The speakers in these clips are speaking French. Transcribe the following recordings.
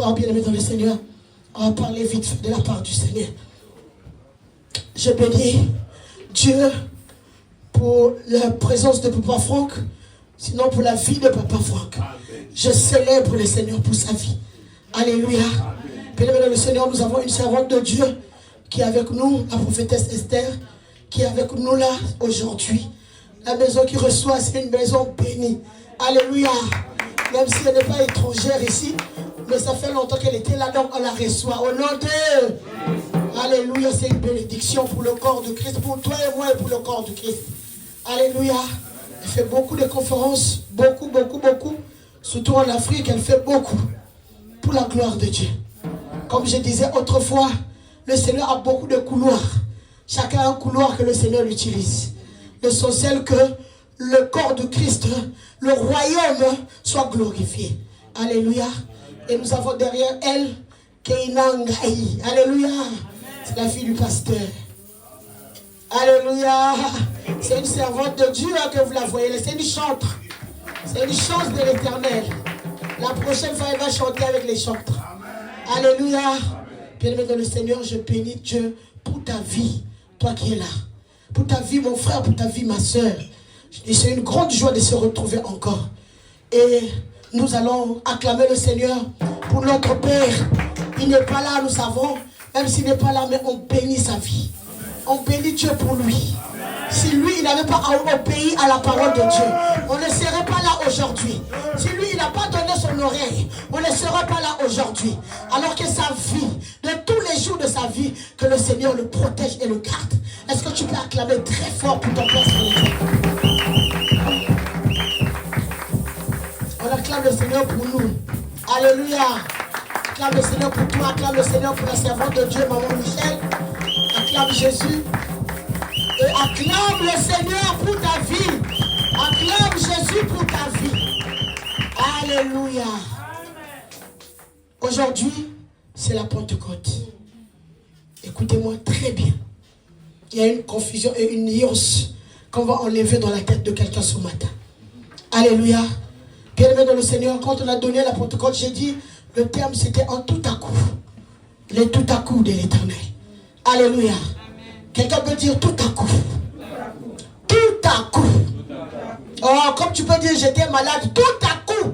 soir, bien-aimés dans le Seigneur, on va parler vite fait de la part du Seigneur. Je bénis Dieu pour la présence de Papa Franck, sinon pour la vie de Papa Franck. Je célèbre le Seigneur pour sa vie. Alléluia. Bien-aimés dans le Seigneur, nous avons une servante de Dieu qui est avec nous, la prophétesse Esther, qui est avec nous là aujourd'hui. La maison qui reçoit, c'est une maison bénie. Alléluia. Même si elle n'est pas étrangère ici, mais ça fait longtemps qu'elle était là, donc on la reçoit. Au nom de... Alléluia, c'est une bénédiction pour le corps de Christ, pour toi et moi et pour le corps de Christ. Alléluia. Elle fait beaucoup de conférences, beaucoup. Surtout en Afrique, elle fait beaucoup pour la gloire de Dieu. Comme je disais autrefois, le Seigneur a beaucoup de couloirs. Chacun a un couloir que le Seigneur utilise. L'essentiel que le corps de Christ, le royaume soit glorifié. Alléluia. Et nous avons derrière elle Keinangaï. Alléluia. C'est la fille du pasteur. Alléluia. C'est une servante de Dieu que vous la voyez. C'est une chantre. C'est une chance de l'Éternel. La prochaine fois, elle va chanter avec les chantres. Alléluia. Bien-aimé dans le Seigneur, je bénis Dieu pour ta vie, toi qui es là. Pour ta vie, mon frère, pour ta vie, ma soeur. C'est une grande joie de se retrouver encore. Et nous allons acclamer le Seigneur pour notre Père. Il n'est pas là, nous savons. Même s'il n'est pas là, mais on bénit sa vie. On bénit Dieu pour lui. Si lui, il n'avait pas obéi à la parole de Dieu, on ne serait pas là aujourd'hui. Si lui, il n'a pas donné son oreille, on ne serait pas là aujourd'hui. Alors que sa vie, de tous les jours de sa vie, que le Seigneur le protège et le garde. Est-ce que tu peux acclamer très fort pour ton Père spirituel? On acclame le Seigneur pour nous. Alléluia. Acclame le Seigneur pour toi, acclame le Seigneur pour la servante de Dieu, maman Michel. Acclame Jésus. Et acclame le Seigneur pour ta vie. Acclame Jésus pour ta vie. Alléluia. Aujourd'hui, c'est la Pentecôte. Écoutez-moi très bien. Il y a une confusion et une nuance qu'on va enlever dans la tête de quelqu'un ce matin. Alléluia. Bien-aimé dans le Seigneur, quand on a donné la Pentecôte, j'ai dit, le terme c'était en tout à coup. Le tout à coup de l'Éternel. Alléluia. Quelqu'un peut dire tout à coup. Tout à coup. Oh, comme tu peux dire j'étais malade, tout à coup.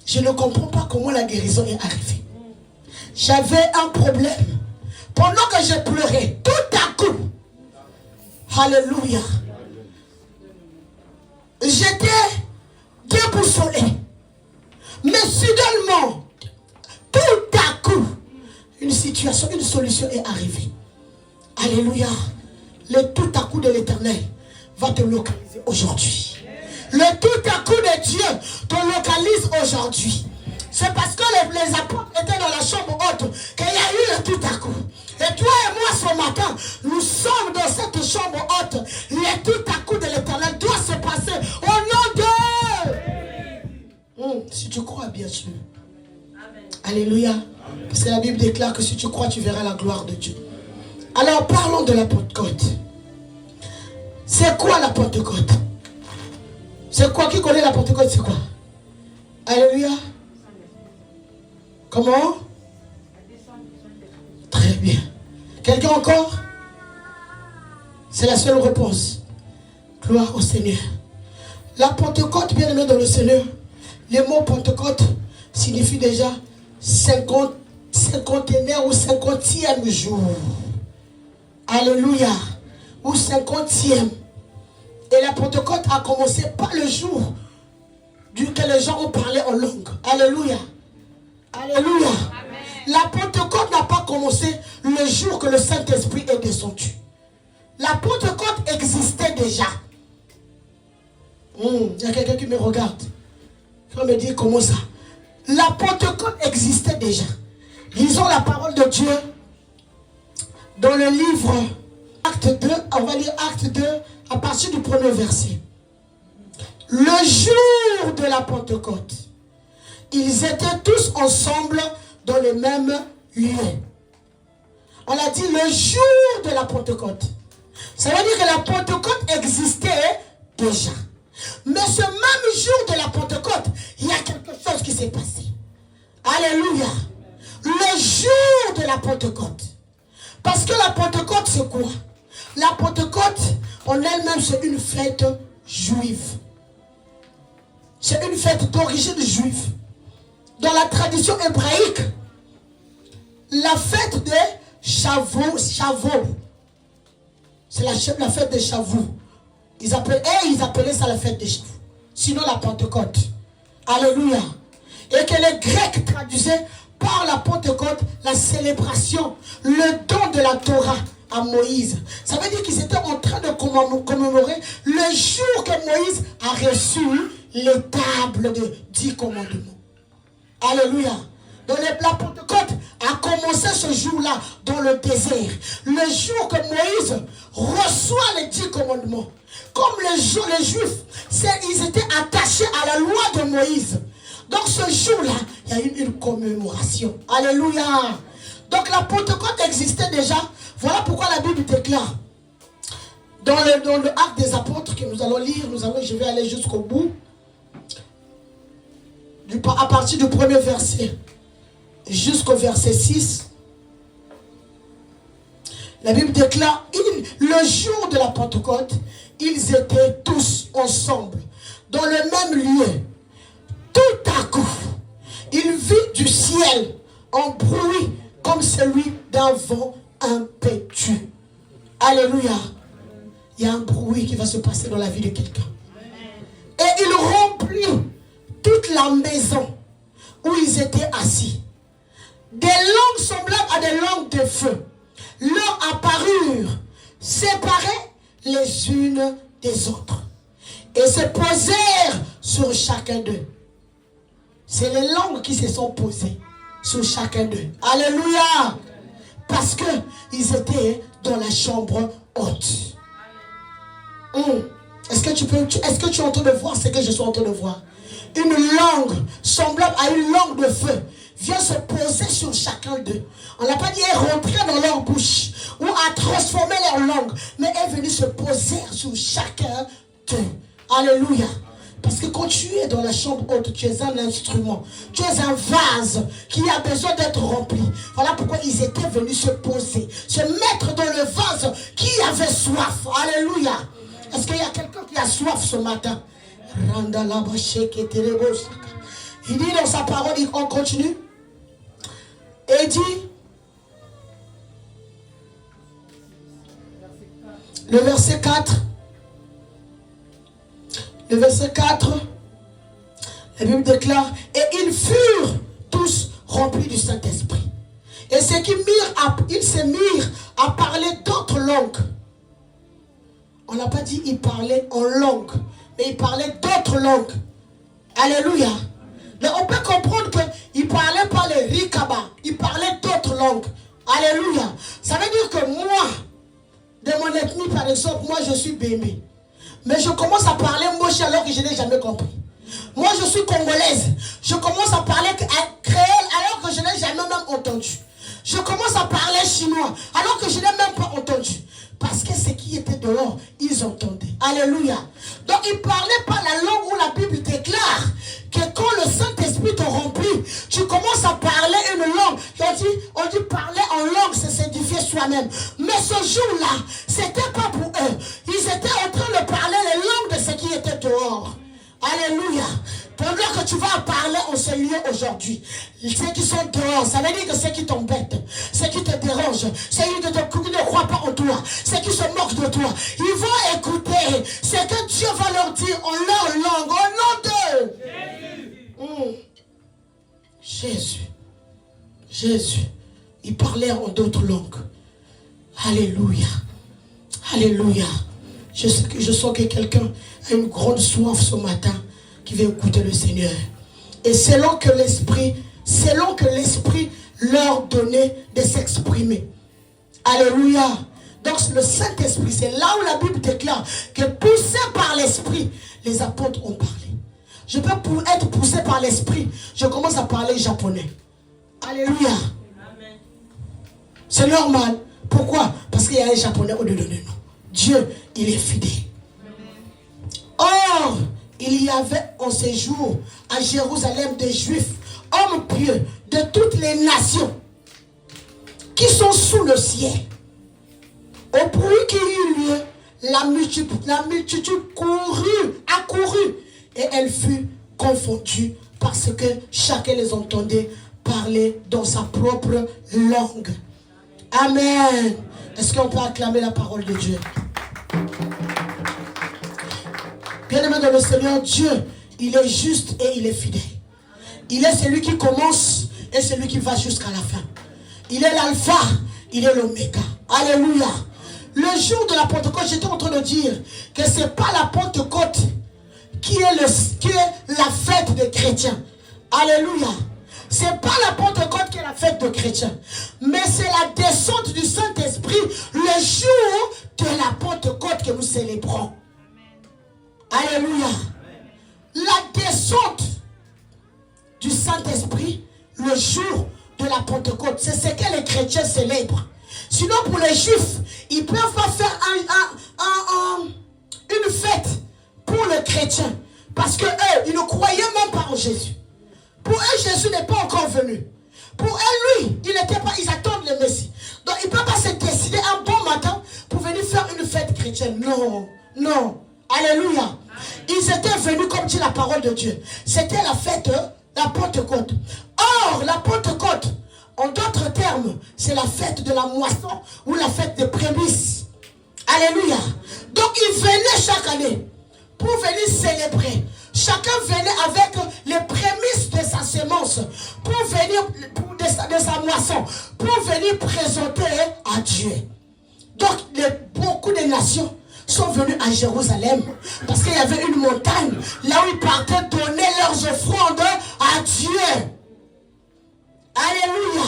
Je ne comprends pas comment la guérison est arrivée. J'avais un problème. Pendant que je pleurais, tout à coup. Alléluia. J'étais déboussolé. Mais soudainement, tout à coup, une situation, une solution est arrivée. Alléluia. Le tout à coup de l'Éternel va te localiser aujourd'hui. Le tout à coup de Dieu te localise aujourd'hui. C'est parce que les apôtres étaient dans la chambre haute qu'il y a eu le tout à coup. Et toi et moi ce matin, nous sommes dans cette chambre haute. Le tout à coup de l'Éternel doit se passer au nom de... Si tu crois, bien sûr. Amen. Alléluia. Parce que la Bible déclare que si tu crois, tu verras la gloire de Dieu. Alors parlons de la Pentecôte. C'est quoi la Pentecôte? C'est quoi? Qui connaît la Pentecôte? C'est quoi? Alléluia. Comment? Très bien. Quelqu'un encore? C'est la seule réponse. Gloire au Seigneur. La Pentecôte, bien aimé dans le Seigneur, le mot Pentecôte signifie déjà cinquantenaire ou 50e jour. Alléluia. Ou 50e. Et la Pentecôte a commencé pas le jour que les gens ont parlé en langue. Alléluia. Alléluia. Amen. La Pentecôte n'a pas commencé le jour que le Saint-Esprit est descendu. La Pentecôte existait déjà. Il y a quelqu'un qui me regarde. Il va me dire comment ça. La Pentecôte existait déjà. Lisons la parole de Dieu dans le livre Acte 2. On va lire Acte 2 à partir du premier verset. Le jour de la Pentecôte, ils étaient tous ensemble dans le même lieu. On a dit le jour de la Pentecôte. Ça veut dire que la Pentecôte existait déjà. Mais ce même jour de la Pentecôte, il y a quelque chose qui s'est passé. Alléluia. Le jour de la Pentecôte. Parce que la Pentecôte, c'est quoi? La Pentecôte, en elle-même, c'est une fête juive. C'est une fête d'origine juive. Dans la tradition hébraïque, la fête de Shavuot, c'est la fête de Shavuot. Ils appelaient ça la fête de Shavuot. Sinon la Pentecôte. Alléluia. Et que les Grecs traduisaient par la Pentecôte la célébration, le don de la Torah à Moïse. Ça veut dire qu'ils étaient en train de commémorer le jour que Moïse a reçu les tables de 10 commandements. Alléluia. Donc la Pentecôte a commencé ce jour-là dans le désert. Le jour que Moïse reçoit les 10 commandements. Comme les Juifs, ils étaient attachés à la loi de Moïse. Donc ce jour-là, il y a eu une commémoration. Alléluia. Donc la Pentecôte existait déjà. Voilà pourquoi la Bible déclare. Dans le Acte des Apôtres que nous allons lire, je vais aller jusqu'au bout. À partir du premier verset jusqu'au verset 6. La Bible déclare, le jour de la Pentecôte, ils étaient tous ensemble, dans le même lieu. Tout à coup, il vit du ciel un bruit comme celui d'un vent impétueux. Alléluia. Il y a un bruit qui va se passer dans la vie de quelqu'un. Et il remplit toute la maison où ils étaient assis. Des langues semblables à des langues de feu leur apparurent, séparées les unes des autres, et se posèrent sur chacun d'eux. C'est les langues qui se sont posées sur chacun d'eux. Alléluia. Parce qu'ils étaient dans la chambre haute. Est-ce que tu es en train de voir ce que je suis en train de voir? Une langue semblable à une langue de feu vient se poser sur chacun d'eux. On n'a pas dit rentrer dans leur bouche ou à transformer leur langue, mais est venue se poser sur chacun d'eux. Alléluia. Parce que quand tu es dans la chambre haute, tu es un instrument. Tu es un vase qui a besoin d'être rempli. Voilà pourquoi ils étaient venus se poser, se mettre dans le vase qui avait soif. Alléluia. Est-ce qu'il y a quelqu'un qui a soif ce matin? Il dit dans sa parole, on continue. Et il dit, le verset 4, la Bible déclare, et ils furent tous remplis du Saint-Esprit. Et ceux qui ils se mirent à parler d'autres langues. On n'a pas dit ils parlaient en langue, mais ils parlaient d'autres langues. Alléluia. Mais on peut comprendre qu'ils ne parlaient pas le rikaba, ils parlaient d'autres langues. Alléluia. Ça veut dire que moi, de mon ethnie par exemple, moi je suis bémé. Mais je commence à parler moche alors que je n'ai jamais compris. Moi je suis congolaise. Je commence à parler créole alors que je n'ai jamais même entendu. Je commence à parler chinois alors que je n'ai même pas entendu. Parce que ceux qui étaient dehors, ils entendaient. Alléluia. Donc ils ne parlaient pas la langue où la Bible déclare que quand le Saint-Esprit te remplit, tu commences à parler une langue. On dit parler en langue, c'est s'édifier soi-même. Mais ce jour-là, ce n'était pas pour eux. Ils étaient en train de parler les langues de ceux qui étaient dehors. Alléluia. Pendant que tu vas parler en ce lieu aujourd'hui, ceux qui sont dehors, ça veut dire que ceux qui t'embêtent, ceux qui te dérangent, ceux qui ne croient pas en toi, ceux qui se moquent de toi, ils vont écouter ce que Dieu va leur dire en leur langue, au nom de Jésus. Jésus. Il parlait en d'autres langues. Alléluia. Alléluia. Je sens que quelqu'un a une grande soif ce matin qui veut écouter le Seigneur. Et selon que l'Esprit leur donnait de s'exprimer. Alléluia. Donc le Saint-Esprit, c'est là où la Bible déclare que poussé par l'Esprit, les apôtres ont parlé. Je peux être poussé par l'Esprit, je commence à parler japonais. Alléluia. Amen. C'est normal. Pourquoi? Parce qu'il y a un japonais au-dedans de nous. Dieu, il est fidèle. Or, il y avait en ces jours à Jérusalem des Juifs, hommes glorieux de toutes les nations qui sont sous le ciel. Au bruit qui eut lieu, la multitude accourut et elle fut confondue parce que chacun les entendait parler dans sa propre langue. Amen. Est-ce qu'on peut acclamer la parole de Dieu? Bien-aimé dans le Seigneur, Dieu, il est juste et il est fidèle. Il est celui qui commence et celui qui va jusqu'à la fin. Il est l'alpha, il est l'oméga. Alléluia. Le jour de la Pentecôte, j'étais en train de dire que ce n'est pas la Pentecôte qui est la fête des chrétiens. Alléluia. Ce n'est pas la Pentecôte qui est la fête des chrétiens. Mais c'est la descente du Saint-Esprit le jour de la Pentecôte que nous célébrons. Alléluia. La descente du Saint-Esprit le jour de la Pentecôte, c'est ce que les chrétiens célèbrent. Sinon pour les juifs, ils ne peuvent pas faire une fête pour les chrétiens. Parce qu'eux, ils ne croyaient même pas en Jésus. Pour eux, Jésus n'est pas encore venu. Pour eux, lui, ils attendent le Messie. Donc ils ne peuvent pas se décider un bon matin pour venir faire une fête chrétienne. Non, non. Alléluia. Ils étaient venus comme dit la parole de Dieu. C'était la fête, la Pentecôte. Or, la Pentecôte, en d'autres termes, c'est la fête de la moisson ou la fête des prémices. Alléluia. Donc, ils venaient chaque année pour venir célébrer. Chacun venait avec les prémices de sa sémence pour venir de sa moisson, pour venir présenter à Dieu. Donc, beaucoup de nations sont venus à Jérusalem parce qu'il y avait une montagne là où ils partaient donner leurs offrandes à Dieu. Alléluia.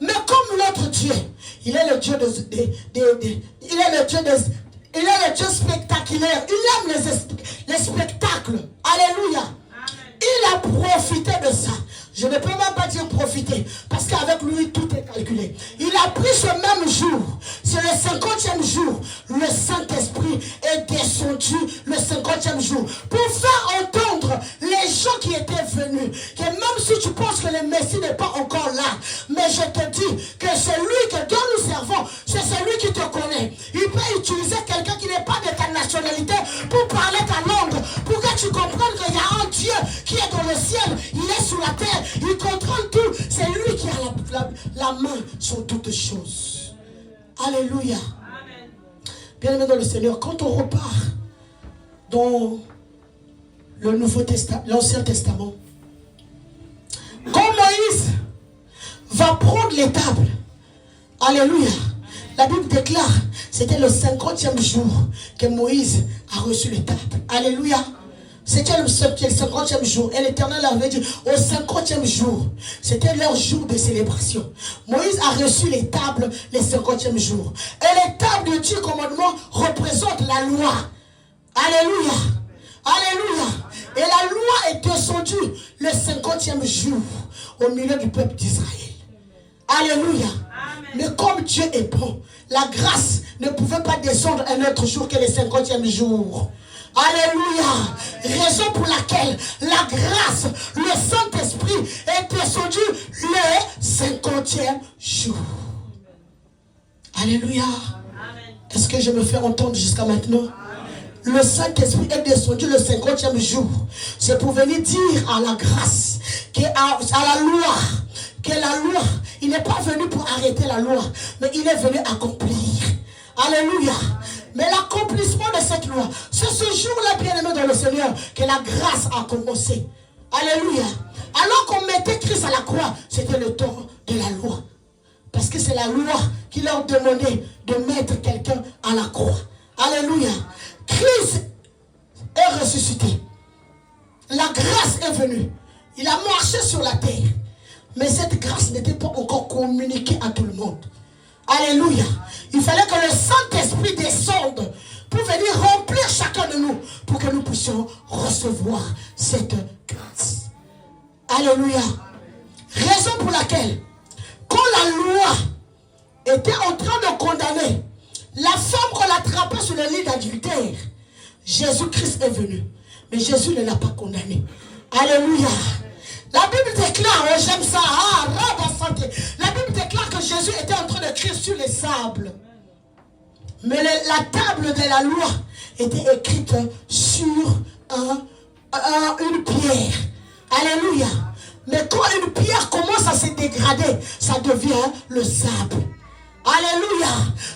Mais comme notre Dieu, il est le Dieu il est le Dieu spectaculaire. Il aime les spectacles. Alléluia. Il a profité de ça. Je ne peux même pas dire profiter, parce qu'avec lui, tout est calculé. Il a pris ce même jour, c'est le 50e jour, le Saint-Esprit est descendu le 50e jour, pour faire entendre les gens qui étaient venus, que même si tu penses que le Messie n'est pas encore là, mais je te dis que celui dont nous servons, c'est celui qui te connaît. Il peut utiliser quelqu'un qui n'est pas de ta nationalité pour parler ta langue, pour que tu comprennes qu'il y a un Dieu qui est dans le ciel, il est sur la terre. Il contrôle tout. C'est lui qui a la main sur toutes choses. Alléluia. Bien-aimé dans le Seigneur, quand on repart dans le Nouveau Testament, l'Ancien Testament, quand Moïse va prendre les tables, alléluia, la Bible déclare, c'était le 50e jour que Moïse a reçu les tables. Alléluia. C'était le 50e jour. Et l'Éternel avait dit, au 50e jour, c'était leur jour de célébration. Moïse a reçu les tables le 50e jour. Et les tables de 10 commandements représentent la loi. Alléluia. Alléluia. Et la loi est descendue le 50e jour au milieu du peuple d'Israël. Alléluia. Mais comme Dieu est bon, la grâce ne pouvait pas descendre un autre jour que le 50e jour. Alléluia. Raison pour laquelle la grâce, le Saint-Esprit est descendu le 50e jour. Alléluia. Est-ce que je me fais entendre jusqu'à maintenant? Le Saint-Esprit est descendu le 50e jour. C'est pour venir dire à la grâce, à la loi, que la loi, il n'est pas venu pour arrêter la loi, mais il est venu accomplir. Alléluia. Mais l'accomplissement de cette loi, c'est ce jour-là, bien-aimé dans le Seigneur, que la grâce a commencé. Alléluia. Alors qu'on mettait Christ à la croix, c'était le temps de la loi. Parce que c'est la loi qui leur demandait de mettre quelqu'un à la croix. Alléluia. Christ est ressuscité. La grâce est venue. Il a marché sur la terre. Mais cette grâce n'était pas encore communiquée à tout le monde. Alléluia. Il fallait que le Saint-Esprit descende pour venir remplir chacun de nous, pour que nous puissions recevoir cette grâce. Alléluia. Raison pour laquelle, quand la loi était en train de condamner la femme qu'on l'attrapait sur le lit d'adultère, Jésus-Christ est venu. Mais Jésus ne l'a pas condamné. Alléluia. La Bible déclare, j'aime ça, sable. Mais la table de la loi était écrite sur une pierre. Alléluia. Mais quand une pierre commence à se dégrader, ça devient le sable. Alléluia.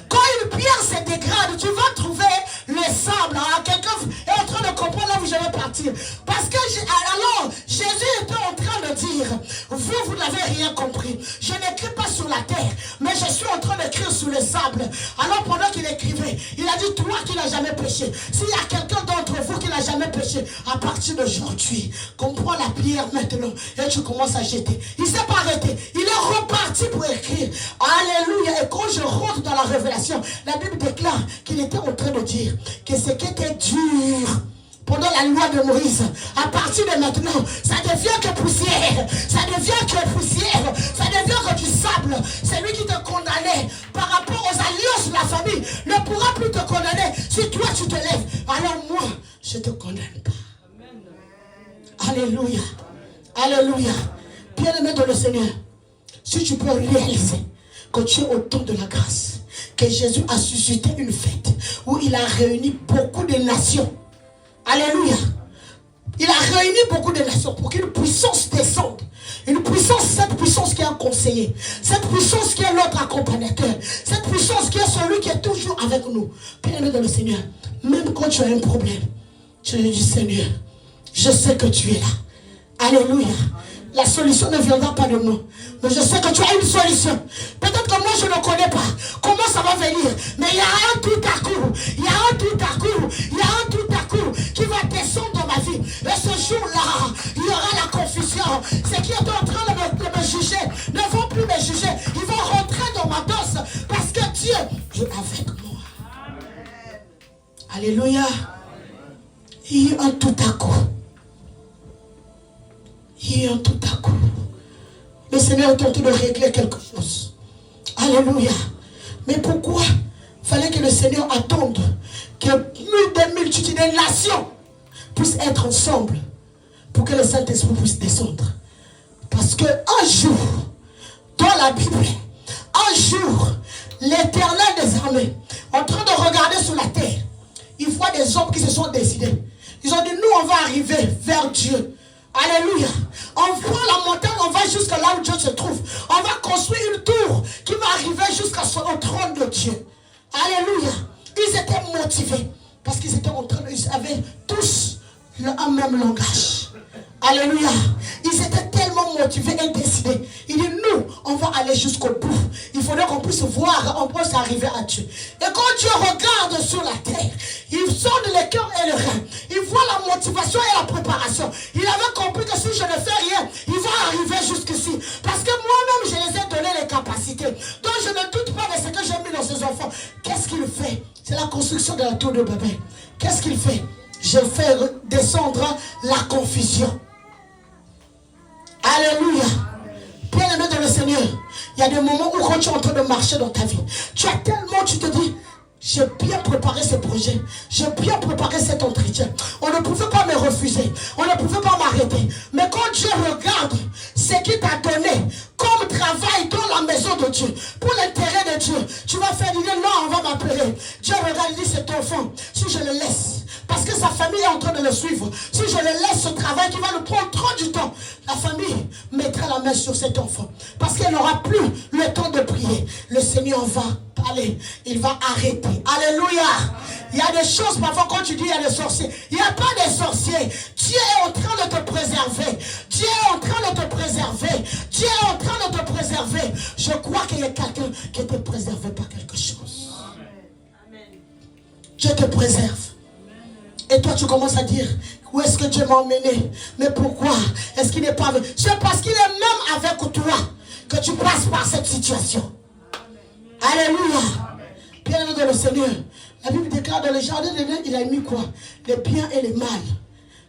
Quand une pierre se dégrade, tu vas trouver le sable. Alors, quelqu'un est en train de comprendre là où je vais partir. Parce que alors, Jésus était en train de dire, vous n'avez rien compris. Je n'écris pas sur la terre, mais je suis en train d'écrire sur le sable. Alors, pendant qu'il écrivait, il a dit, toi qui n'as jamais péché, s'il y a quelqu'un d'entre vous qui n'a jamais péché, à partir d'aujourd'hui, comprends la pierre maintenant et tu commences à jeter. Il ne s'est pas arrêté. Il est reparti pour écrire. Alléluia. Et quand je rentre dans la révélation, la Bible déclare qu'il était en train de dire que ce qui était dur pendant la loi de Moïse, à partir de maintenant, ça devient que poussière, ça devient que poussière, ça devient que du sable. Celui qui te condamnait par rapport aux alliances de la famille ne pourra plus te condamner si toi tu te lèves. Alors moi, je ne te condamne pas. Alléluia. Alléluia. Bien-aimé dans le Seigneur, si tu peux réaliser que tu es au temps de la grâce, que Jésus a suscité une fête où il a réuni beaucoup de nations. Alléluia. Il a réuni beaucoup de nations pour qu'une puissance descende. Une puissance, cette puissance qui est un conseiller. Cette puissance qui est notre accompagnateur. Cette puissance qui est celui qui est toujours avec nous. Bien-aimé dans le Seigneur, même quand tu as un problème, tu lui dis, Seigneur, je sais que tu es là. Alléluia. La solution ne viendra pas de nous. Mais je sais que tu as une solution. Peut-être que moi je ne connais pas comment ça va venir. Mais il y a un tout à coup. Il y a un tout à coup. Il y a un tout à coup qui va descendre dans ma vie. Et ce jour-là, il y aura la confusion. Ceux qui étaient en train de me juger ne vont plus me juger. Ils vont rentrer dans ma danse. Parce que Dieu est avec moi. Alléluia. Il y a un tout à coup. Il y a un tout à coup. Le Seigneur est en train de régler quelque chose. Alléluia. Mais pourquoi fallait que le Seigneur attende que des multitudes de nations puissent être ensemble pour que le Saint-Esprit puisse descendre? Parce qu'un jour, dans la Bible, un jour, l'Éternel des armées, en train de regarder sur la terre, il voit des hommes qui se sont décidés. Ils ont dit, nous on va arriver vers Dieu. Alléluia. On prend la montagne, on va jusqu'à là où Dieu se trouve. On va construire une tour qui va arriver jusqu'au trône de Dieu. Alléluia. Ils étaient motivés parce qu'ils étaient en train de, ils avaient tous un même langage. Alléluia. Ils étaient tellement motivés et décidés. Il dit, nous, on va aller jusqu'au bout. Il faudrait qu'on puisse voir, on puisse arriver à Dieu. Et quand Dieu regarde sur la terre, il sonde le cœur et le rein. Il voit la motivation et la préparation. Il avait compris que si je ne fais rien, il va arriver jusqu'ici. Parce que moi-même, je les ai donné les capacités. Donc je ne doute pas de ce que j'ai mis dans ces enfants. Qu'est-ce qu'il fait? C'est la construction de la tour de Babel. Qu'est-ce qu'il fait? Je fais descendre la confusion. Alléluia. Bien-aimé dans le Seigneur, il y a des moments où quand tu es en train de marcher dans ta vie, tu as tellement, tu te dis, j'ai bien préparé ce projet, j'ai bien préparé cet entretien. On ne pouvait pas me refuser, on ne pouvait pas m'arrêter. Mais quand Dieu regarde ce qu'il t'a donné comme travail dans la maison de Dieu, pour l'intérêt de Dieu, tu vas faire dire non, on va m'appeler. Dieu regarde, il dit cet enfant, si je le laisse, parce que sa famille est en train de le suivre, si je le laisse ce travail qui va le prendre trop du temps, la famille mettra la main sur cet enfant. Parce qu'elle n'aura plus le temps de prier. Le Seigneur va parler, il va arrêter. Alléluia. Il y a des choses, parfois quand tu dis il y a des sorciers, il n'y a pas de sorciers. Dieu est en train de te préserver. Dieu est en train de te préserver. Dieu est en train de te préserver. Je crois qu'il y a quelqu'un qui te préservé par quelque chose. Amen. Dieu te préserve. Et toi tu commences à dire, où est-ce que Dieu m'a emmené? Mais pourquoi est-ce qu'il n'est pas avec? C'est parce qu'il est même avec toi que tu passes par cette situation. Alléluia. Bien dans le Seigneur. La Bible déclare dans le jardin d'Éden, il a mis quoi? Les biens et les mal.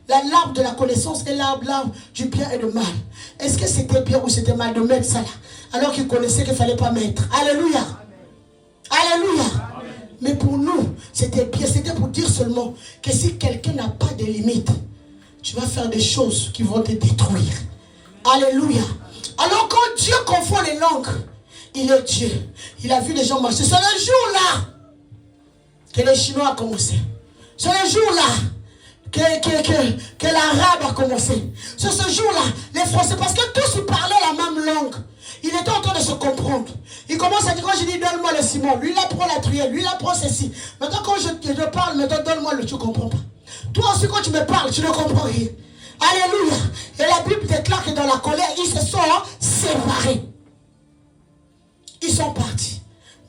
L'arbre de la connaissance et l'arbre du bien et du mal. Est-ce que c'était bien ou c'était mal de mettre ça là? Alors qu'il connaissait qu'il ne fallait pas mettre. Alléluia. Alléluia. Mais pour nous, c'était bien. C'était pour dire seulement que si quelqu'un n'a pas de limite, tu vas faire des choses qui vont te détruire. Alléluia. Alors quand Dieu confond les langues, il est Dieu. Il a vu les gens marcher. C'est le jour-là que les Chinois ont commencé. C'est le jour-là que l'arabe a commencé. C'est ce jour-là, les Français, parce que tous ils parlaient la même langue. Il était en train de se comprendre. Il commence à dire, quand je dis donne-moi le ciment, lui il apprend la truelle, lui il apprend ceci. Maintenant quand je te parle, maintenant donne-moi le, tu ne comprends pas. Toi aussi quand tu me parles, tu ne comprends rien. Alléluia. Et la Bible déclare que dans la colère, ils se sont séparés. Ils sont partis.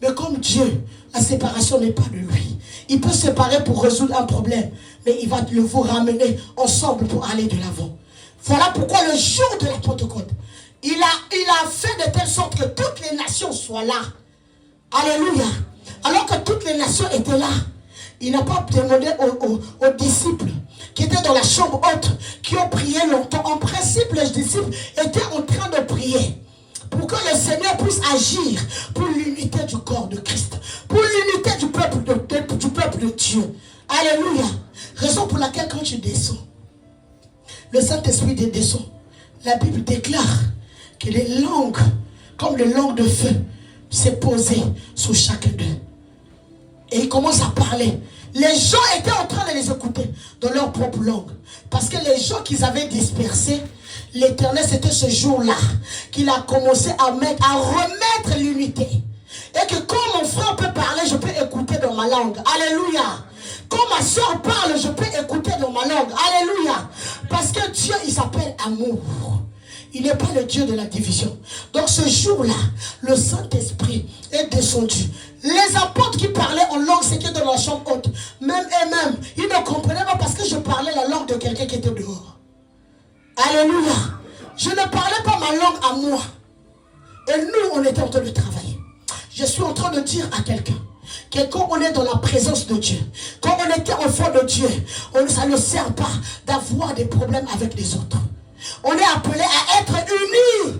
Mais comme Dieu, la séparation n'est pas de lui. Il peut séparer pour résoudre un problème, mais il va vous ramener ensemble pour aller de l'avant. Voilà pourquoi le jour de la Pentecôte, il a fait de telle sorte que toutes les nations soient là. Alléluia. Alors que toutes les nations étaient là, il n'a pas demandé aux disciples qui étaient dans la chambre haute, qui ont prié longtemps. En principe, les disciples étaient en train de prier pour que le Seigneur puisse agir pour l'unité du corps de Christ, pour l'unité du peuple de Dieu. Alléluia. Raison pour laquelle quand tu descends, le Saint-Esprit descend. La Bible déclare que les langues, comme les langues de feu, s'est posé sur chacun d'eux. Et ils commencent à parler. Les gens étaient en train de les écouter dans leur propre langue. Parce que les gens qu'ils avaient dispersés, l'Éternel, c'était ce jour-là qu'il a commencé à remettre l'unité. Et que quand mon frère peut parler, je peux écouter dans ma langue. Alléluia. Quand ma soeur parle, je peux écouter dans ma langue. Alléluia. Parce que Dieu, il s'appelle amour. Il n'est pas le Dieu de la division. Donc ce jour-là, le Saint-Esprit est descendu. Les apôtres qui parlaient en langue, c'était dans la chambre haute. Même eux-mêmes, ils ne comprenaient pas parce que je parlais la langue de quelqu'un qui était dehors. Alléluia. Je ne parlais pas ma langue à moi. Et nous, on était en train de travailler. Je suis en train de dire à quelqu'un que quand on est dans la présence de Dieu, quand on était enfant de Dieu, ça ne sert pas d'avoir des problèmes avec les autres. On est appelé à être unis.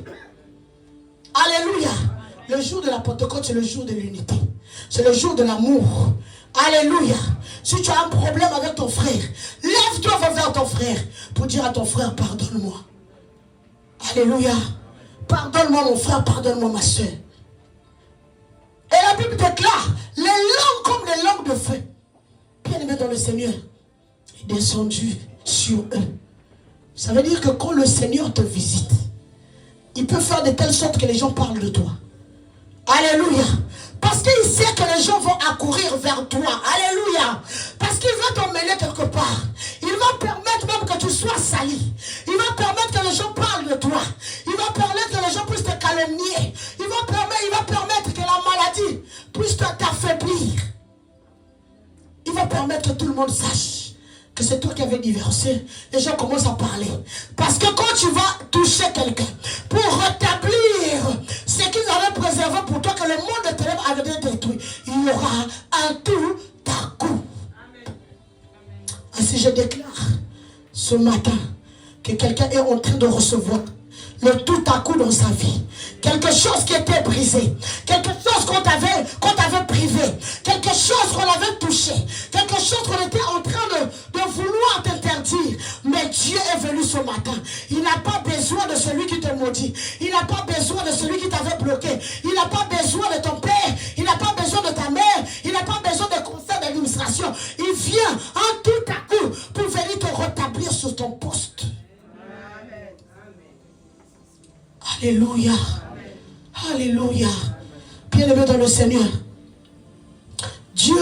Alléluia. Le jour de la Pentecôte, c'est le jour de l'unité. C'est le jour de l'amour. Alléluia. Si tu as un problème avec ton frère, lève-toi vers ton frère pour dire à ton frère, pardonne-moi. Alléluia. Pardonne-moi mon frère, pardonne-moi ma soeur. Et la Bible déclare, les langues comme les langues de feu, bien-aimés dans le Seigneur, est descendu sur eux. Ça veut dire que quand le Seigneur te visite, il peut faire de telle sorte que les gens parlent de toi. Alléluia. Parce qu'il sait que les gens vont accourir vers toi. Alléluia. Parce qu'il va t'emmener quelque part. Il va permettre même que tu sois sali. Il va permettre que les gens parlent de toi. Il va permettre que les gens puissent te calomnier. Il va permettre que la maladie puisse t'affaiblir. Il va permettre que tout le monde sache que c'est toi qui avais divorcé. Les gens commencent à parler. Parce que quand tu vas toucher quelqu'un pour rétablir ce qu'ils avaient préservé pour toi, que le monde de ténèbres avait détruit, il y aura un tout à coup. Ainsi je déclare ce matin que quelqu'un est en train de recevoir le tout à coup dans sa vie. Quelque chose qui était brisé. Quelque chose qu'on t'avait privé. Quelque chose qu'on avait touché. Quelque chose qu'on était en train de vouloir t'interdire. Mais Dieu est venu ce matin. Il n'a pas besoin de celui qui te maudit. Il n'a pas besoin de celui qui t'avait bloqué. Il n'a pas besoin de ton père. Il n'a pas besoin de ta mère. Il n'a pas besoin de conseil d'administration. Il vient en tout à coup pour venir te rétablir sur ton poste. Alléluia. Alléluia. Bien-aimé dans le Seigneur. Dieu,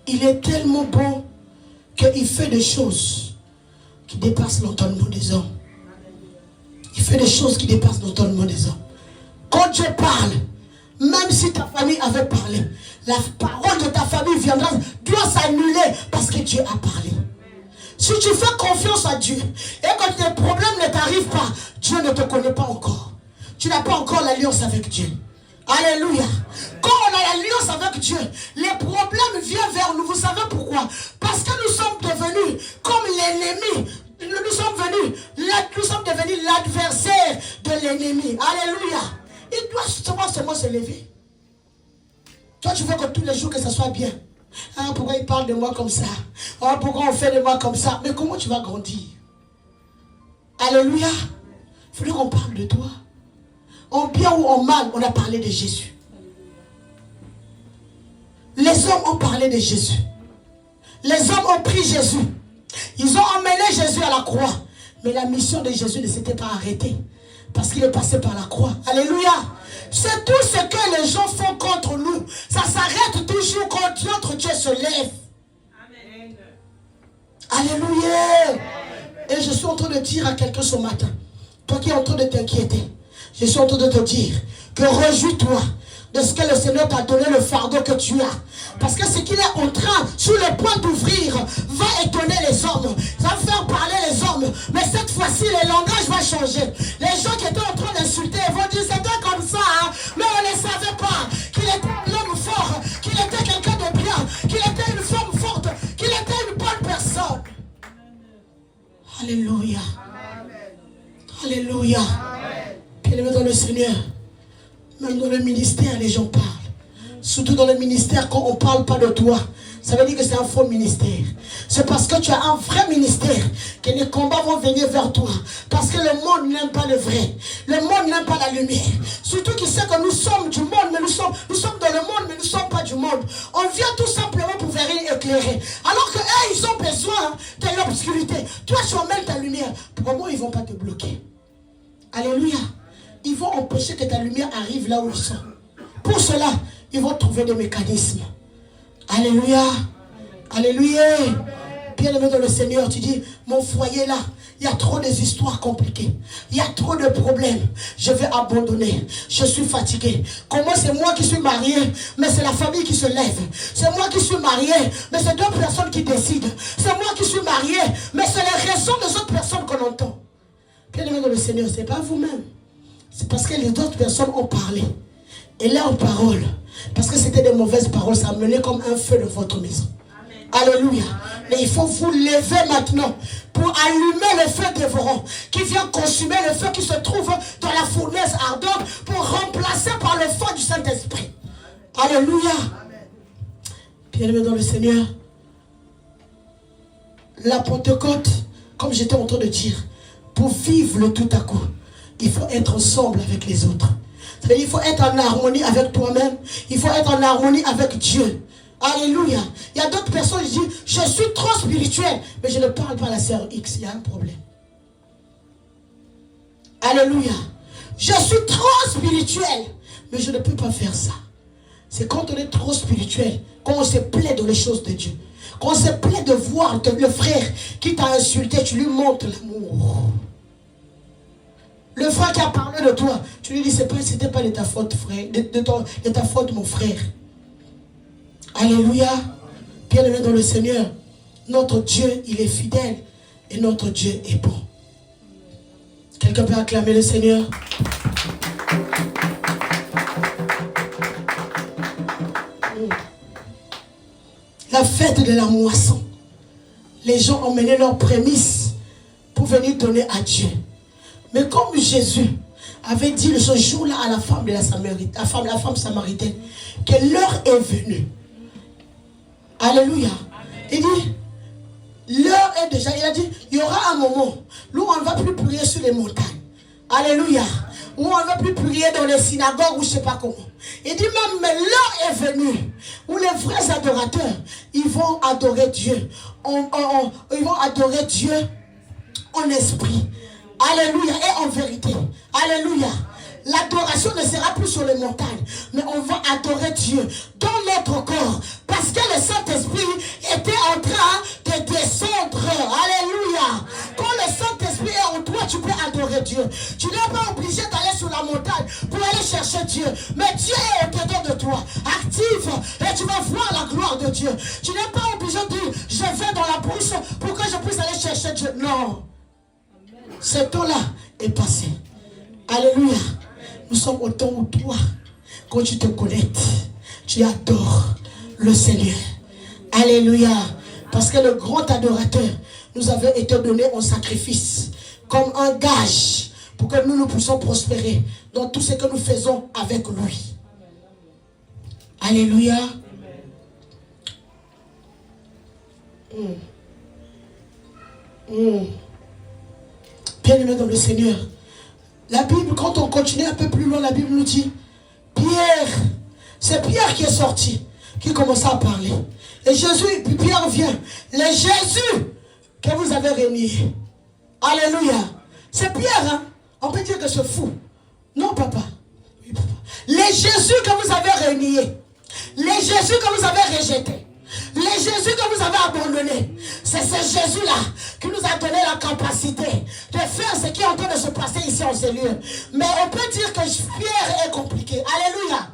il est tellement bon qu'il fait des choses qui dépassent l'entendement des hommes. Il fait des choses qui dépassent l'entendement des hommes. Quand Dieu parle, même si ta famille avait parlé, la parole de ta famille doit s'annuler parce que Dieu a parlé. Si tu fais confiance à Dieu et que tes problèmes ne t'arrivent pas, Dieu ne te connaît pas encore. Tu n'as pas encore l'alliance avec Dieu. Alléluia. Quand on a l'alliance avec Dieu, les problèmes viennent vers nous. Vous savez pourquoi? Parce que nous sommes devenus comme l'ennemi. Nous sommes devenus l'adversaire de l'ennemi. Alléluia. Il doit seulement se lever. Toi, tu veux que tous les jours que ça soit bien. Ah, pourquoi il parle de moi comme ça? Ah, pourquoi on fait de moi comme ça? Mais comment tu vas grandir? Alléluia. Il faut qu'on parle de toi. en bien ou en mal, on a parlé de Jésus. Les hommes ont parlé de Jésus. Les hommes ont pris Jésus. Ils ont emmené Jésus à la croix. Mais la mission de Jésus ne s'était pas arrêtée. Parce qu'il est passé par la croix. Alléluia. C'est tout ce que les gens font contre nous. Ça s'arrête toujours quand notre Dieu se lève. Amen. Alléluia. Et je suis en train de dire à quelqu'un ce matin, toi qui es en train de t'inquiéter, je suis en train de te dire que réjouis-toi de ce que le Seigneur t'a donné, le fardeau que tu as. Parce que ce qu'il est en train, sur le point d'ouvrir, va étonner les hommes. Ça va faire parler les hommes. Mais cette fois-ci, le langage va changer. Les gens qui étaient en train d'insulter vont dire, c'était comme ça, hein? Mais on ne savait pas qu'il était un homme fort, qu'il était quelqu'un de bien, qu'il était une femme forte, qu'il était une bonne personne. Alléluia. Alléluia. Bien-aimé dans le Seigneur. Même dans le ministère, les gens parlent. Surtout dans le ministère, quand on ne parle pas de toi, ça veut dire que c'est un faux ministère. C'est parce que tu as un vrai ministère que les combats vont venir vers toi. Parce que le monde n'aime pas le vrai. Le monde n'aime pas la lumière. Surtout qu'il sait que nous sommes du monde, mais nous sommes dans le monde, mais nous ne sommes pas du monde. On vient tout simplement pour venir éclairer. Alors qu'eux, ils ont besoin de l'obscurité. Toi, tu emmènes ta lumière. Comment ils ne vont pas te bloquer? Alléluia. Ils vont empêcher que ta lumière arrive là où ils sont. Pour cela, ils vont trouver des mécanismes. Alléluia. Alléluia. Bien-aimé dans le Seigneur, tu dis, mon foyer là, il y a trop des histoires compliquées. Il y a trop de problèmes. Je vais abandonner. Je suis fatigué. Comment c'est moi qui suis marié, mais c'est la famille qui se lève. C'est moi qui suis marié, mais c'est deux personnes qui décident. C'est moi qui suis marié, mais c'est les raisons des autres personnes qu'on entend. Bien-aimé dans le Seigneur, ce n'est pas vous-même. C'est parce que les autres personnes ont parlé. Et leurs paroles, parce que c'était des mauvaises paroles, ça menait comme un feu dans votre maison. Amen. Alléluia. Amen. Mais il faut vous lever maintenant pour allumer le feu dévorant qui vient consumer le feu qui se trouve dans la fournaise ardente pour remplacer par le feu du Saint-Esprit. Alléluia. Bien-aimé dans le Seigneur, la Pentecôte, comme j'étais en train de dire, pour vivre le tout à coup, il faut être ensemble avec les autres. Il faut être en harmonie avec toi-même. Il faut être en harmonie avec Dieu. Alléluia. Il y a d'autres personnes qui disent, je suis trop spirituel, mais je ne parle pas à la sœur X. Il y a un problème. Alléluia. Je suis trop spirituel, mais je ne peux pas faire ça. C'est quand on est trop spirituel, quand on se plaît dans les choses de Dieu. Quand on se plaît de voir le frère qui t'a insulté, tu lui montres l'amour. Le frère qui a parlé de toi, tu lui dis, c'était pas de ta faute, frère, de ta faute, mon frère. Alléluia. Bien-aimé dans le Seigneur, notre Dieu, il est fidèle et notre Dieu est bon. Quelqu'un peut acclamer le Seigneur? La fête de la moisson. Les gens ont mené leurs prémices pour venir donner à Dieu. Mais comme Jésus avait dit ce jour-là à la femme de la femme samaritaine, que l'heure est venue. Alléluia. Il dit, l'heure est déjà, il a dit, il y aura un moment où on ne va plus prier sur les montagnes. Alléluia. Où on ne va plus prier dans les synagogues ou je ne sais pas comment. Il dit même, mais l'heure est venue où les vrais adorateurs, ils vont adorer Dieu. Ils vont adorer Dieu en esprit. Alléluia. Et en vérité. Alléluia. L'adoration ne sera plus sur les montagnes, mais on va adorer Dieu dans notre corps, parce que le Saint-Esprit était en train de descendre. Alléluia. Quand le Saint-Esprit est en toi, tu peux adorer Dieu. Tu n'es pas obligé d'aller sur la montagne pour aller chercher Dieu, mais Dieu est au-dedans de toi, actif, et tu vas voir la gloire de Dieu. Tu n'es pas obligé de dire, je vais dans la brousse pour que je puisse aller chercher Dieu. Non. Ce temps-là est passé. Alléluia. Nous sommes au temps où toi, quand tu te connectes, tu adores le Seigneur. Alléluia. Parce que le grand adorateur nous avait été donné en sacrifice, comme un gage, pour que nous puissions prospérer dans tout ce que nous faisons avec lui. Alléluia. Bien-aimé dans le Seigneur, La Bible, quand on continue un peu plus loin, la Bible nous dit, Pierre, c'est Pierre qui est sorti, qui commença à parler. Et Jésus, puis Pierre vient. Le Jésus que vous avez renié. Alléluia. C'est Pierre, hein? On peut dire que c'est fou. Non, papa. Oui, papa. Les Jésus que vous avez renié. Les Jésus que vous avez rejetés. Les Jésus que vous avez abandonnés. C'est ce Jésus-là qui nous a donné la capacité de faire ce qui est en train de se passer ici en ces lieux. Mais on peut dire que Pierre est compliqué. Alléluia.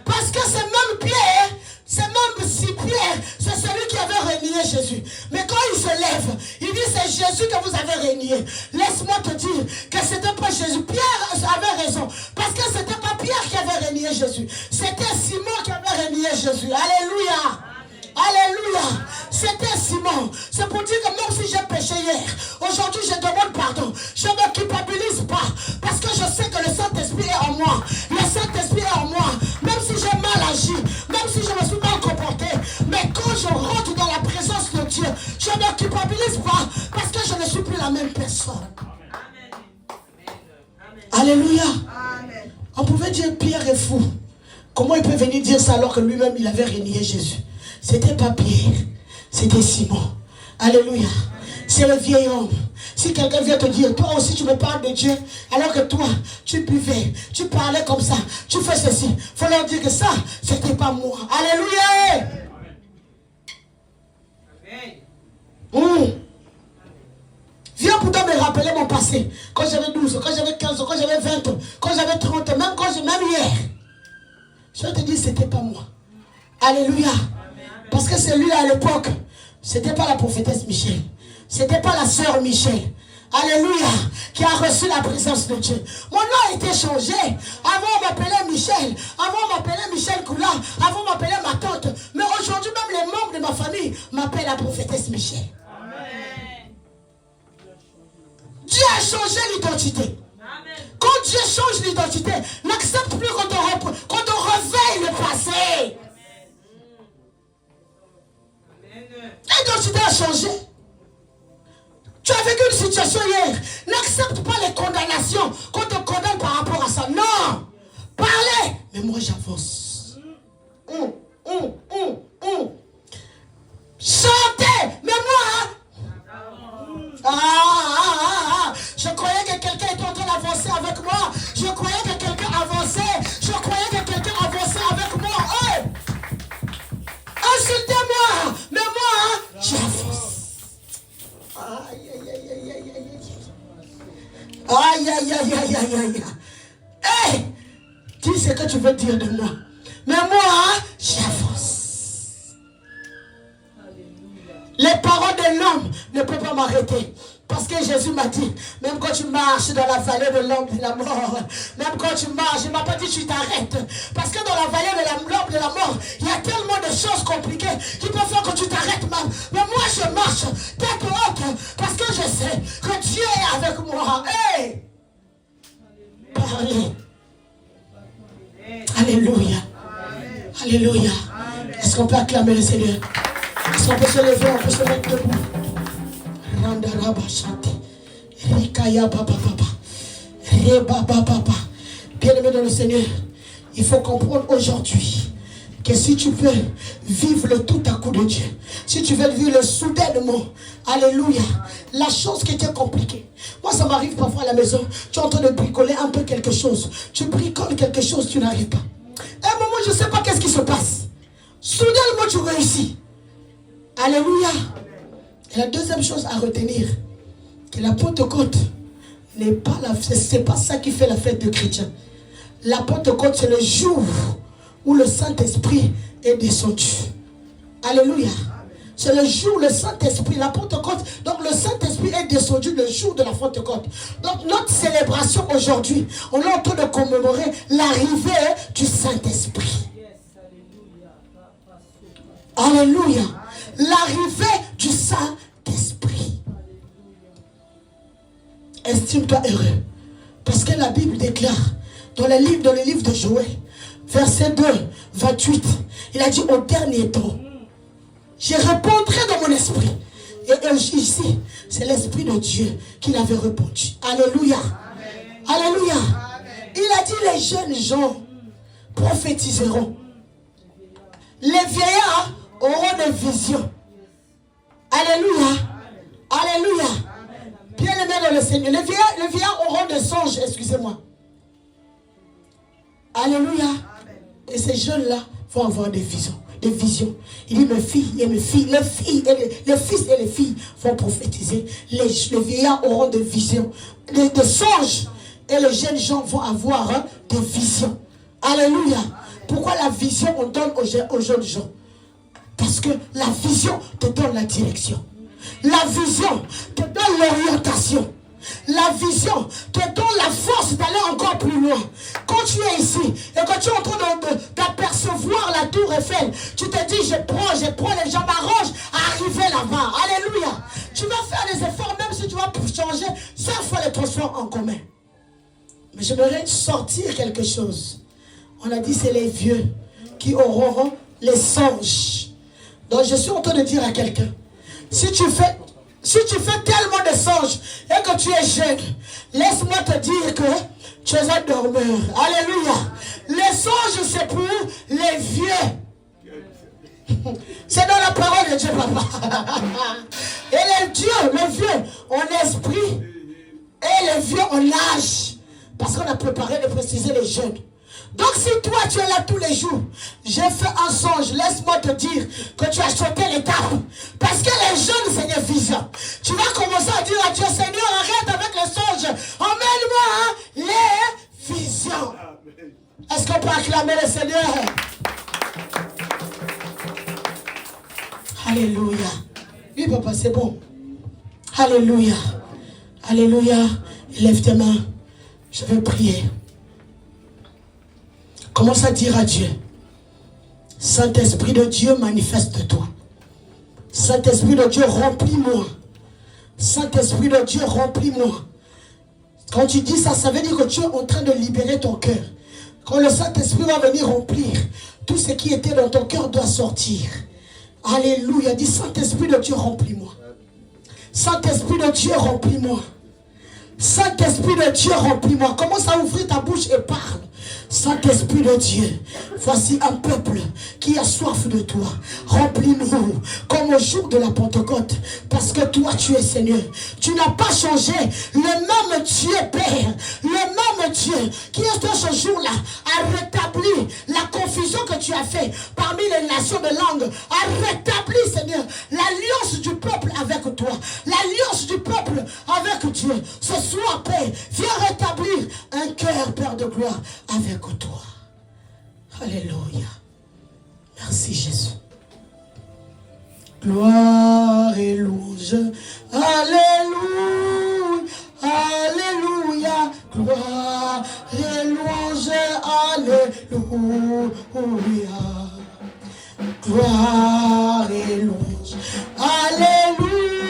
Parce que c'est même Pierre, c'est même si Pierre, c'est celui qui avait renié Jésus. Mais quand il se lève, il dit c'est Jésus que vous avez renié. Laisse-moi te dire que ce n'était pas Jésus. Pierre avait raison. Parce que ce n'était pas Pierre qui avait renié Jésus. C'était Simon qui avait renié Jésus. Alléluia. Alléluia. C'était Simon. C'est pour dire que même si j'ai péché hier, aujourd'hui je demande pardon. Je ne me culpabilise pas. Parce que je sais que le Saint-Esprit est en moi. Le Saint-Esprit est en moi. Même si j'ai mal agi, même si je me suis mal comporté. Mais quand je rentre dans la présence de Dieu, je ne me culpabilise pas. Parce que je ne suis plus la même personne. Alléluia. Amen. On pouvait dire Pierre est fou. Comment il peut venir dire ça alors que lui-même il avait renié Jésus? C'était pas Pierre, c'était Simon. Alléluia. C'est le vieil homme. Si quelqu'un vient te dire, toi aussi tu me parles de Dieu, alors que toi, tu buvais, tu parlais comme ça, tu fais ceci, il faut leur dire que ça, c'était pas moi. Alléluia. Viens pourtant me rappeler mon passé. Quand j'avais 12, quand j'avais 15 ans, quand j'avais 20 ans, quand j'avais 30 ans, même hier. Je te dis, c'était pas moi. Alléluia. Parce que celui-là à l'époque, c'était pas la prophétesse Michel. C'était pas la sœur Michel. Alléluia. Qui a reçu la présence de Dieu. Mon nom a été changé. Avant on m'appelait Michel. Avant on m'appelait Michel Koula. Avant on m'appelait ma tante. Mais aujourd'hui même les membres de ma famille m'appellent la prophétesse Michel. Amen. Dieu a changé l'identité. Quand Dieu change l'identité, n'accepte plus quand on réveille le passé. L'identité a changé. Tu as vécu une situation hier. N'accepte pas les condamnations qu'on te condamne par rapport à ça. Non. Parlez. Mais moi j'avance. Chantez. Mais moi. Je croyais que quelqu'un était en train d'avancer avec moi. Je croyais que quelqu'un avançait. Je croyais que quelqu'un avançait avec moi. Hey. Insultez-moi. Mais moi, j'avance. Aïe, aïe, aïe, aïe, aïe, aïe. Aïe, aïe, aïe, aïe, aïe, aïe. Hey, dis ce que tu veux dire de moi. Mais moi, j'avance. Les paroles de l'homme ne peuvent pas m'arrêter. Parce que Jésus m'a dit, même quand tu marches dans la vallée de l'ombre de la mort, même quand tu marches, il ne m'a pas dit tu t'arrêtes. Parce que dans la vallée de l'ombre de la mort, il y a tellement de choses compliquées qui peuvent faire que tu t'arrêtes même. Mais moi je marche tête haute parce que je sais que Dieu est avec moi. Hey! Parlez. Alléluia. Alléluia. Est-ce qu'on peut acclamer le Seigneur? Est-ce qu'on peut se lever, on peut se mettre debout? Bien-aimé dans le Seigneur, il faut comprendre aujourd'hui que si tu veux vivre le tout à coup de Dieu, si tu veux vivre le soudainement, alléluia, la chose qui était compliquée. Moi ça m'arrive parfois à la maison, tu es en train de bricoler un peu quelque chose, tu bricoles quelque chose, tu n'arrives pas. À un moment je ne sais pas qu'est-ce qui se passe. Soudainement tu réussis. Alléluia. Et la deuxième chose à retenir, que la Pentecôte n'est pas c'est pas ça qui fait la fête de chrétien. La Pentecôte, c'est le jour où le Saint-Esprit est descendu. Alléluia. C'est le jour où le Saint-Esprit, la Pentecôte, donc le Saint-Esprit est descendu le jour de la Pentecôte. Donc notre célébration aujourd'hui, on est en train de commémorer l'arrivée du Saint-Esprit. Alléluia. L'arrivée du Saint-Esprit. Estime-toi heureux. Parce que la Bible déclare dans le livre de Joël, verset 2, 28, il a dit au dernier temps, je répondrai dans mon esprit. Et ici, c'est l'Esprit de Dieu qui l'avait répondu. Alléluia. Alléluia. Il a dit les jeunes gens prophétiseront. Les vieillards auront des visions. Alléluia. Alléluia. Bien-aimés dans le Seigneur. Les vieillards auront des songes, excusez-moi. Alléluia. Et ces jeunes-là vont avoir des visions. Des visions. Il dit mes filles et mes filles, les fils et les filles vont prophétiser. Les vieillards auront des visions, des songes. Et les jeunes gens vont avoir des visions. Alléluia. Pourquoi la vision on donne aux jeunes gens? Parce que la vision te donne la direction. La vision te donne l'orientation. La vision te donne la force d'aller encore plus loin. Quand tu es ici et que tu es en train d'apercevoir la tour Eiffel, tu te dis je prends les gens m'arrange à arriver là-bas. Alléluia. Tu vas faire des efforts même si tu vas changer 5 fois les transports en commun. Mais j'aimerais sortir quelque chose. On a dit c'est les vieux qui auront les songes. Donc je suis en train de dire à quelqu'un, si tu fais tellement de songes et que tu es jeune, laisse-moi te dire que tu es un dormeur. Alléluia. Les songes, c'est pour les vieux. C'est dans la parole de Dieu, papa. Et les vieux ont l'esprit et les vieux ont l'âge. Parce qu'on a préparé de préciser les jeunes. Donc si toi tu es là tous les jours, j'ai fait un songe, laisse-moi te dire que tu as sauté l'étape. Parce que les jeunes, c'est des visions. Tu vas commencer à dire à Dieu, Seigneur, arrête avec les songes. Emmène-moi les visions. Est-ce qu'on peut acclamer le Seigneur? Alléluia. Oui, papa, c'est bon. Alléluia. Alléluia. Lève tes mains. Je vais prier. Commence à dire à Dieu, Saint-Esprit de Dieu, manifeste-toi. Saint-Esprit de Dieu, remplis-moi. Saint-Esprit de Dieu, remplis-moi. Quand tu dis ça, ça veut dire que tu es en train de libérer ton cœur. Quand le Saint-Esprit va venir remplir, tout ce qui était dans ton cœur doit sortir. Alléluia. Dis, Saint-Esprit de Dieu, remplis-moi. Saint-Esprit de Dieu, remplis-moi. Saint-Esprit de Dieu, remplis-moi. Commence à ouvrir ta bouche et parle. Saint-Esprit de Dieu, voici un peuple qui a soif de toi. Remplis-nous comme au jour de la Pentecôte. Parce que toi, tu es Seigneur. Tu n'as pas changé. Le même Dieu, Père, le même Dieu qui est dans ce jour-là a rétabli la confusion que tu as fait parmi les nations de langue. A rétabli, Seigneur, l'alliance du peuple avec toi. L'alliance du peuple avec Dieu. Ce soir, Père, viens rétablir un cœur, Père de gloire, avec toi. Alléluia. Merci Jésus. Gloire et louange. Alléluia. Alléluia. Gloire et louange. Alléluia. Gloire et louange. Alléluia.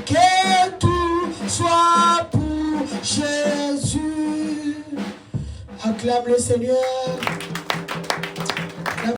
Que tout soit pour Jésus. Acclame le Seigneur.